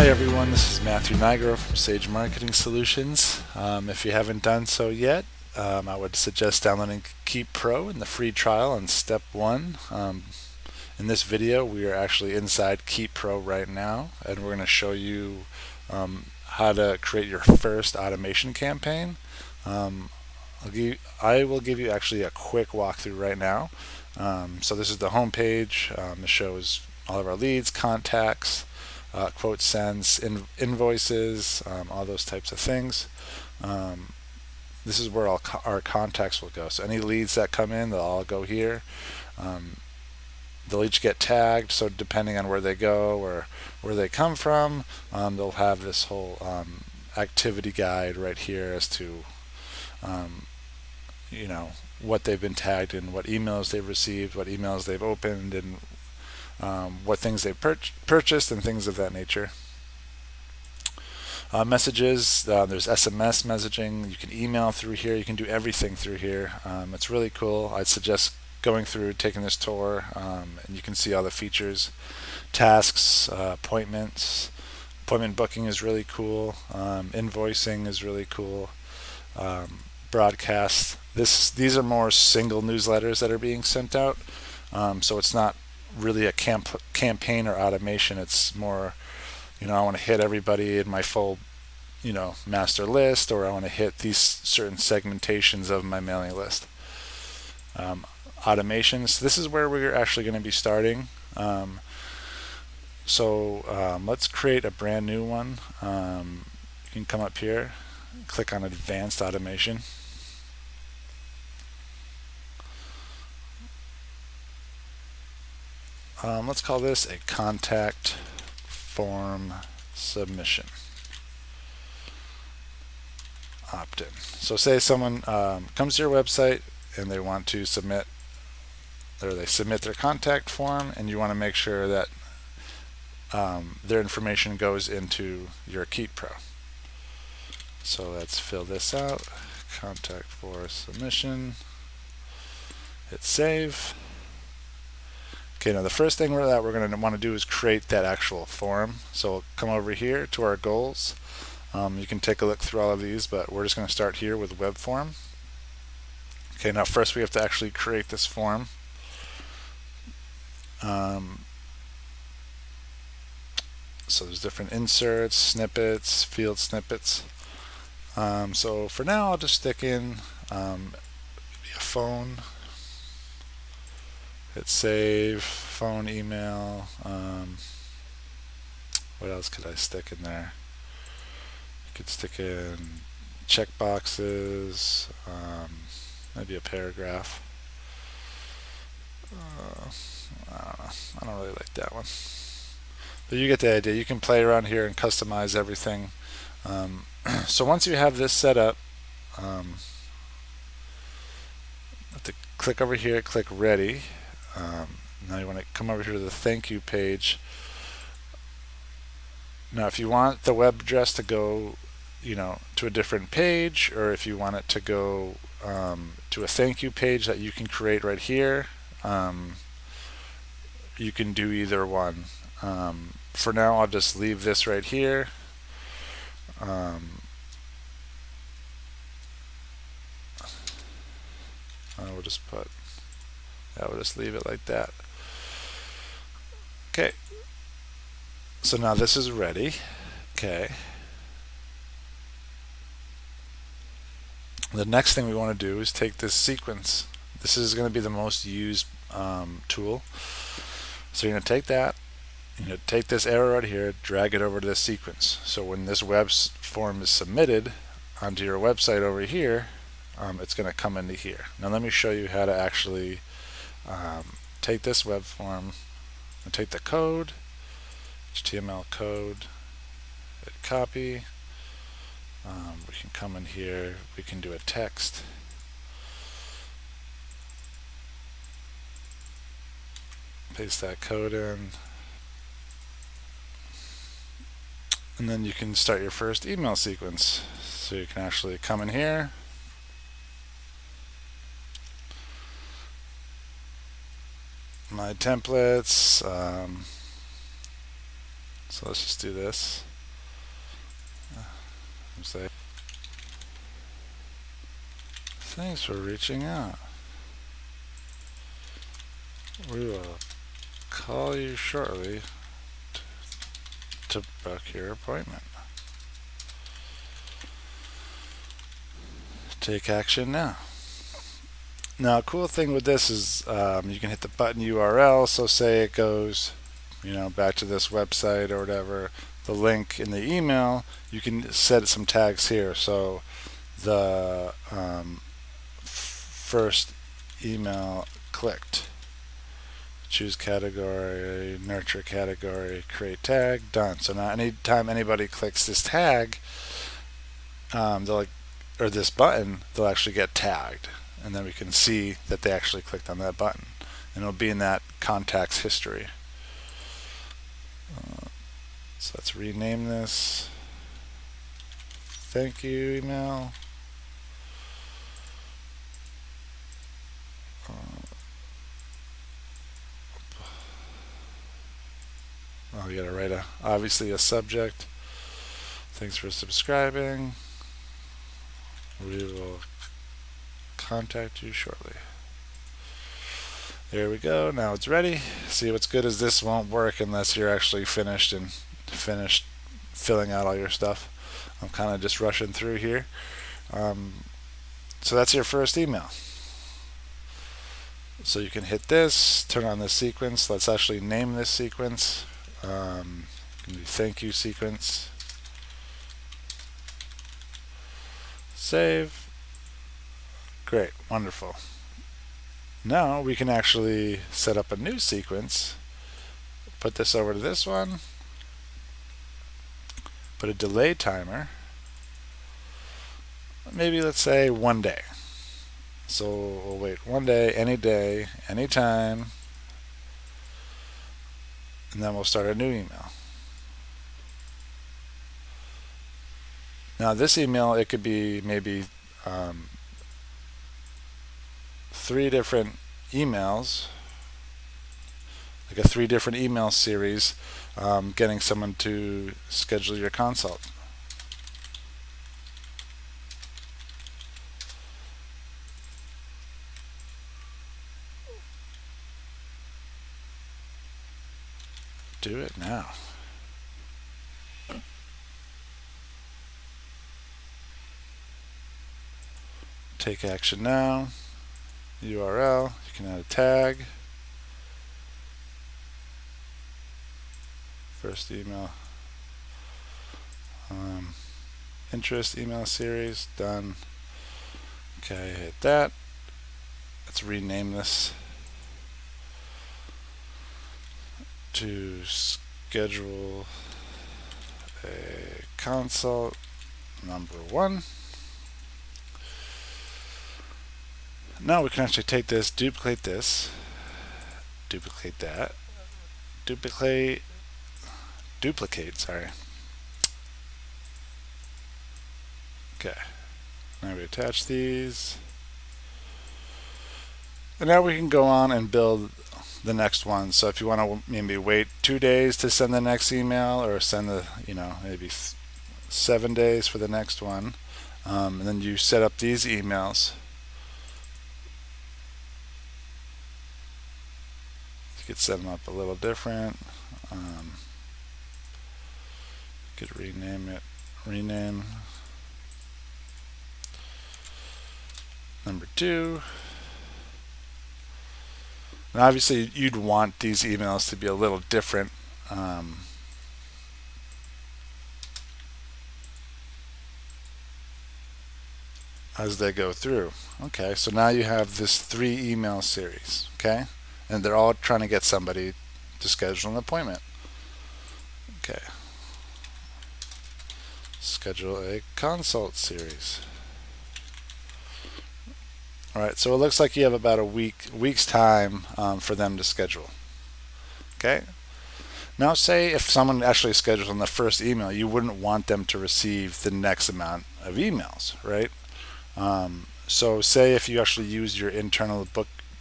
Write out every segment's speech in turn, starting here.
Hi everyone, this is Matthew Nigro from Sage Marketing Solutions. If you haven't done so yet, I would suggest downloading Keap Pro in the free trial on step 1. In this video, we are actually inside Keap Pro right now, and we're going to show you how to create your first automation campaign. I will give you actually a quick walkthrough right now. So this is the home page. This shows all of our leads, contacts, quote sends, invoices, all those types of things. This is where all our contacts will go. So any leads that come in, they'll all go here. They'll each get tagged, so depending on where they go or where they come from, they'll have this whole activity guide right here as to what they've been tagged in, what emails they've received, what emails they've opened, and what things they've purchased and things of that nature. Messages, there's SMS messaging, you can email through here, you can do everything through here. It's really cool. I'd suggest going through, taking this tour, and you can see all the features. Tasks, appointments, appointment booking is really cool. Invoicing is really cool. Broadcasts. These are more single newsletters that are being sent out, so it's not really a campaign or automation. It's more, I want to hit everybody in my full, master list, or I want to hit these certain segmentations of my mailing list. Automations. This is where we're actually going to be starting. Let's create a brand new one. You can come up here, click on Advanced Automation. Let's call this a contact form submission opt-in. So say someone comes to your website and they want to submit, or they submit their contact form, and you want to make sure that their information goes into your Keap Pro. So let's fill this out. Contact for submission. Hit save. Okay, now the first thing that we're going to want to do is create that actual form. So we'll come over here to our goals. You can take a look through all of these, but we're just going to start here with web form. Okay, now first we have to actually create this form. So there's different inserts, snippets, field snippets. So for now, I'll just stick in a phone. Hit save, phone, email. What else could I stick in there? You could stick in checkboxes, maybe a paragraph. I don't know. I don't really like that one. But you get the idea. You can play around here and customize everything. So once you have this set up, have to click over here, click Ready. Now you want to come over here to the thank you page. Now if you want the web address to go to a different page, or if you want it to go to a thank you page that you can create right here, you can do either one. For now, I'll just leave this right here. We'll just leave it like that. Okay. So now this is ready. Okay. The next thing we want to do is take this sequence. This is going to be the most used tool. So you're going to take that. You're going to take this arrow right here, drag it over to this sequence. So when this web form is submitted onto your website over here, it's going to come into here. Now let me show you how to actually take this web form and take the code, HTML code, hit copy. We can come in here, we can do a text. Paste that code in. And then you can start your first email sequence. So you can actually come in here, my templates. So let's just do this. Say, thanks for reaching out. We will call you shortly to book your appointment. Take action now. Now, a cool thing with this is you can hit the button URL. So say it goes, back to this website or whatever. The link in the email, you can set some tags here. So the first email clicked. Choose category, nurture category, create tag, done. So now anytime anybody clicks this tag, or this button, they'll actually get tagged. And then we can see that they actually clicked on that button. And it'll be in that contact's history. So let's rename this. Thank you email. You gotta write obviously a subject. Thanks for subscribing. We will contact you shortly. There we go. Now it's ready. See, what's good is this won't work unless you're actually finished filling out all your stuff. I'm kind of just rushing through here. So that's your first email. So you can hit this, turn on this sequence. Let's actually name this sequence. Thank you sequence. Save. Great, wonderful. Now we can actually set up a new sequence. Put this over to this one. Put a delay timer. Maybe let's say 1 day. So we'll wait 1 day, any time, and then we'll start a new email. Now this email, it could be maybe 3 different emails, like a 3 different email series, getting someone to schedule your consult. Do it now. Take action now. URL. You can add a tag. First email. Interest email series. Done. Okay, hit that. Let's rename this to schedule a consult number 1. Now we can actually take this, duplicate that, duplicate, sorry. Okay, now we attach these. And now we can go on and build the next one. So if you want to maybe wait 2 days to send the next email, or send the, maybe 7 days for the next one, and then you set up these emails. You could set them up a little different. You could rename number 2. And obviously you'd want these emails to be a little different. As they go through. Okay, so now you have this 3 email series, okay? And they're all trying to get somebody to schedule an appointment. Okay. Schedule a consult series. Alright, so it looks like you have about a week's time for them to schedule. Okay? Now say if someone actually schedules on the first email, you wouldn't want them to receive the next amount of emails, right? So say if you actually use your internal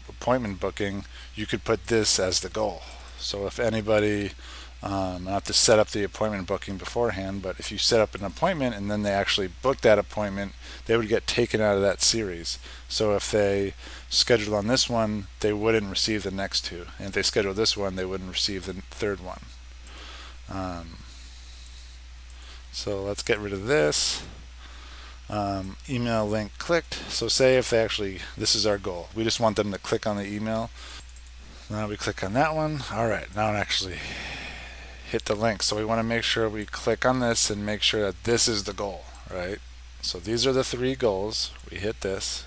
appointment booking, you could put this as the goal. So if anybody I have to set up the appointment booking beforehand, but if you set up an appointment and then they actually book that appointment, they would get taken out of that series. So if they scheduled on this one, they wouldn't receive the next two. And if they scheduled this one, they wouldn't receive the third one. So let's get rid of this. Email link clicked. So say if they actually, this is our goal. We just want them to click on the email. Now we click on that one. All right, now it actually hit the link. So we want to make sure we click on this and make sure that this is the goal, right? So these are the 3 goals. We hit this.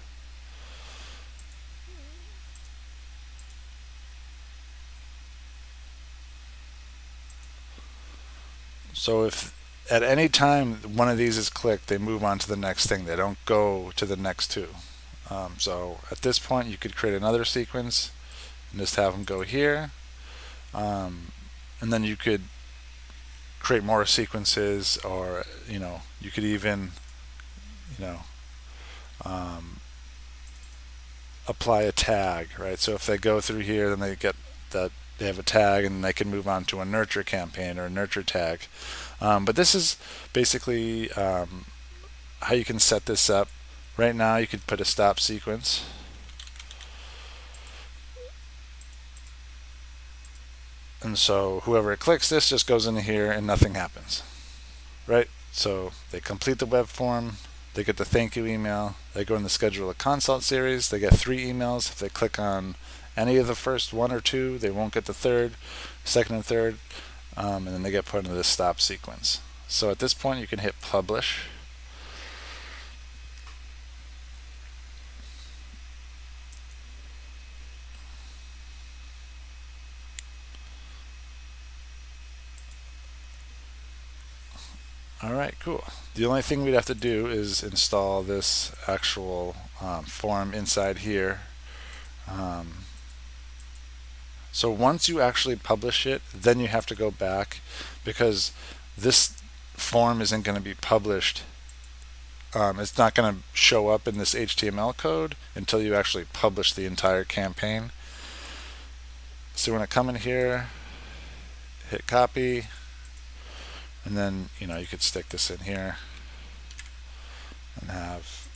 So if at any time one of these is clicked, they move on to the next thing. They don't go to the next 2. So at this point, you could create another sequence and just have them go here. And then you could create more sequences, or you could even apply a tag, right? So if they go through here, then they get that they have a tag, and they can move on to a nurture campaign or a nurture tag. But this is basically how you can set this up. Right now, you could put a stop sequence. And so whoever clicks this just goes into here and nothing happens, right? So they complete the web form, they get the thank you email, they go in the schedule a consult series, they get 3 emails. If they click on any of the first 1 or 2, they won't get the third, second and third, and then they get put into the stop sequence. So at this point, you can hit publish. All right, cool. The only thing we'd have to do is install this actual form inside here. So once you actually publish it, then you have to go back, because this form isn't going to be published. It's not going to show up in this HTML code until you actually publish the entire campaign. So we're going to come in here, hit copy, and then you could stick this in here and have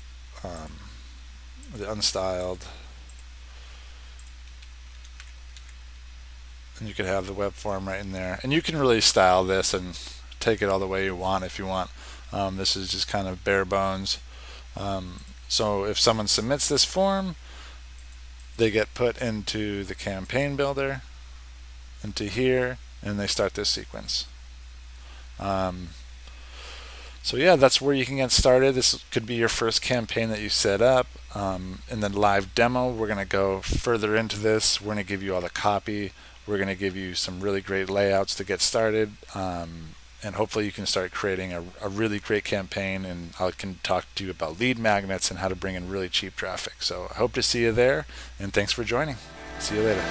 the unstyled, and you could have the web form right in there, and you can really style this and take it all the way you want if you want. This is just kind of bare bones. So if someone submits this form, they get put into the campaign builder, into here, and they start this sequence. So yeah, that's where you can get started. This could be your first campaign that you set up. In the live demo, we're going to go further into this. We're going to give you all the copy. We're going to give you some really great layouts to get started. And hopefully you can start creating a really great campaign, and I can talk to you about lead magnets and how to bring in really cheap traffic. So I hope to see you there, and thanks for joining. See you later.